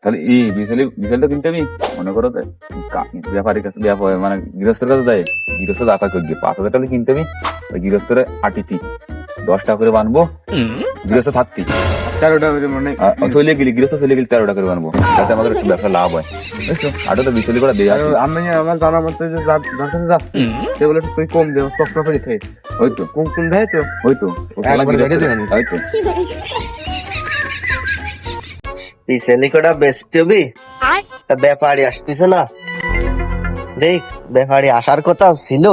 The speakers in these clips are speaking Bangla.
তাহলে এই বিছালি কিনতে আমি মনে করো ব্যাপারীর কাছে মানে গৃহস্থের কাছে যায়, গৃহস্থ দাকা করবে 5,000 টাকা কিনতে আমি, ওই গৃহস্থের আটিতি 10 টাকা করে বানবো, গৃহস্থ থাকতি 13 টাকা করে মানে চলে গেলি, গৃহস্থ চলে গেলি 13 টাকা করে বানবো, যাতে আমাদের একটু ব্যবসা লাভ হয়, বুঝছো? আরো তো বিচলি করে দেয়া আছে। আমি আমার জানা মতে যে যাচ্ছি সেগুলো একটু তুই কম দেবো, চক্র করে খেয়ে হয়তো কম দেয় তো হয়তো একবারে বেটে দিলাম। হয়তো এই সেলিকোটা বেচতে হবে, তা ব্যাপারী আসতেছে না, দেখ ব্যাপারী আসার কথা ছিল,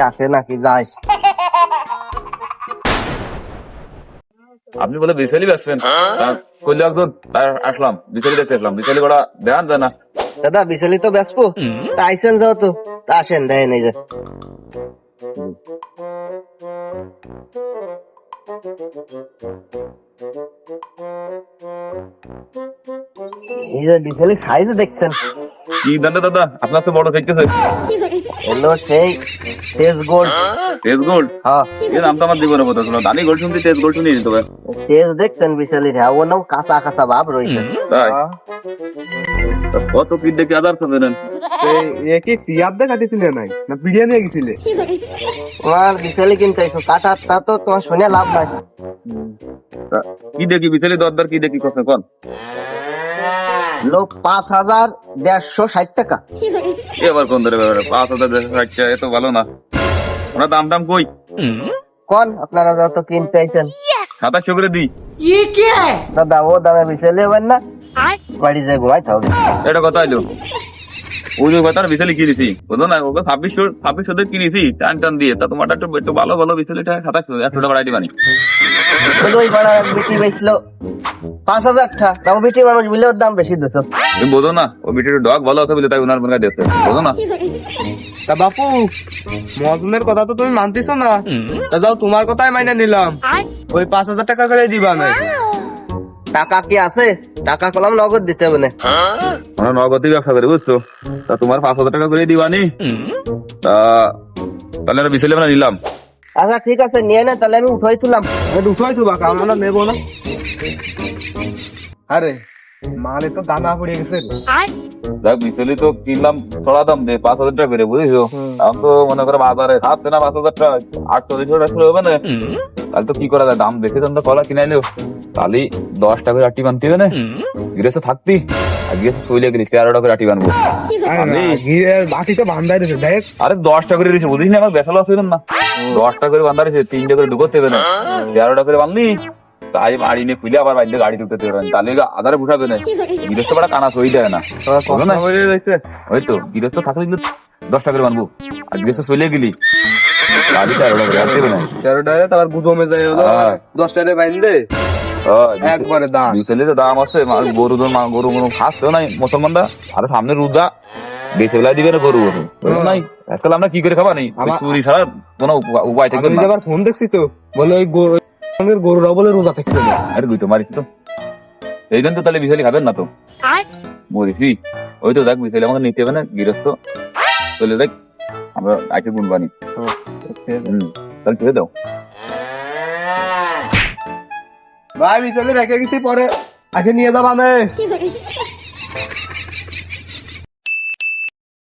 আসে নাকি যায়। আপনি বলে বিচলি বেচছেন, করলে একজন আসলাম বিচলি দেখতে আসলাম, বিচলি করা দেখান যায় না। দাদা বিশালি তো বেচবো, তা আইসেন যাও তো, তা আসেন দেয় নেই যে এই যে বিশালি সাইজ দেখছেন, কি দাদা দাদা আপনার তো বড় দেখতেছে, এলো সেই তেজ গোল্ড। তেজ গোল্ড, হ্যাঁ এই নামটা আমার জীবনে বোধ হলো, দানি গোল্ড শুনতে তেজ গোল্ড শুনি নিতে হবে। তেজ দেখছেন বিশালির, হ্যাঁ ও নাও কাঁচা কাঁচা ভাব রয়েছে। তাই কত কি দেখে আদার খাবেন? এ কি সিয়াব দে কাটিছিলে নাই না পিড়িয়া নিয়ে গেছিলে? তোমার বিশালি কিনতে এসো কাটা, তা তো তোমার শুনে লাভ নাই। কি দেখি বিচলি দরদার কি দেখি কথা কোন? লোক 5,160 টাকা। এবার কোন ধরে ব্যাপারে 5,060 এত ভালো না, ওরা দাম দাম কই কোন আপনারা যত কিনতে আইছেন 2700 করে দিই। দাদা ও দামে বিশালি হবেন না, বাড়ি যায় ঘুমাই থাকবে। এটা কথা হইলো, ওই যে কথা বিচলি কিনেছি বুঝলো না, ওকে 2600 দিয়ে কিনেছি টান টান দিয়ে, তা তোমারটা একটু ভালো ভালো বিচলিটা 2700 100 টাকা বাড়াই দিবানি। ওই পাড়ার এক বিটি বেচলো 5,000 টাকা, তাও বিটি মানুষ বুঝলে ওর দাম বেশি দিত। তুমি বোঝো না ও বিটির ডগ ভালো আছে বলে তাই ওনার মনে দিয়েছে, বোঝো না? তা বাপু মজনের কথা তো তুমি মানতেছো না, তা যাও তোমার কথাই মাইনে নিলাম, ওই 5,000 টাকা করে দিবা না। টাকা কি আছে? টাকা কলম নগদ দিতে হবে না। আমরা নগদই ব্যবসা করি বুঝছো, তা তোমার 5,000 টাকা করে দিবানি, তা তাহলে আমরা বিচলি আমরা নিলাম। আচ্ছা ঠিক আছে নিয়ে নে, তাহলে আমি উঠাই তুলাম। উঠাই তো বাকা আমরা নেবো না। আরে মালে তো দানা পড়ে গেছে। দেখ বিচলি তো কিনলাম ছড়া দাম দিয়ে 5,000 টাকা করে বুঝেছো, দাম তো মনে করো বাজারে থাকছে না 5,000 টাকা, 800 টাকা হবে না, তাহলে তো কি করা যায়, দাম দেখে তো কলা কিনাইলেও তাহলে 10 টাকা করে আটি বানতে হবে না, গৃহস্থ থাকতি আর গৃহস্থ চলে গেলি 13 টাকা করে আটি বানবো। বাকি তো বান্ধাই দিয়েছে দেখ। আরে 10 টাকা করে দিয়েছে বুঝিস না, আমার বেসাল আসবে না, 10 টাকা করে বান্ধা দিয়েছে, 3 টাকা করে ঢুকতে হবে না, 13 টাকা করে বানলি তাই বাড়ি নিয়ে খুলে আবার বাড়িতে গাড়ি ঢুকতে পারবেন, তাহলে আধারে বুঝাবে না, গৃহস্থ পাড়া কানা সই দেয় না, হয়তো গৃহস্থ থাকলে কিন্তু 10 টাকা করে বানবো, আর গৃহস্থ চলে গেলি তাহলে 13 টাকা করে আর দেবে না। 13 টাকা তারপর গুদমে যায় হলো হ্যাঁ। 10 টাকা বাইন্দে একবারে দাম। বিচলি তো দাম আছে, গরু গরু খাচ্ছে নাই মুসলমানরা, আর সামনে রোজা বেঁচে বেলা দিবে না গরু নাই, আজকাল আমরা কি করে খাবা নেই, চুরি ছাড়া কোনো উপায় থাকবে আমি না। আবার ফোন দেখছি তো বলে ওই গরুরা বলে রোজা থাকতে না। আরে গুই তো মারিস তো এই জন্য তো তাহলে বিচলি খাবেন না তো বলিসি, ওই তো দেখ বিচলি আমাকে নিতে হবে না, গৃহস্থ চলে দেখ আমরা আইতে গুনবানি, তাহলে তুই দাও ভাই বিচলে রেখে গেছি, পরে আগে নিয়ে যাবা না।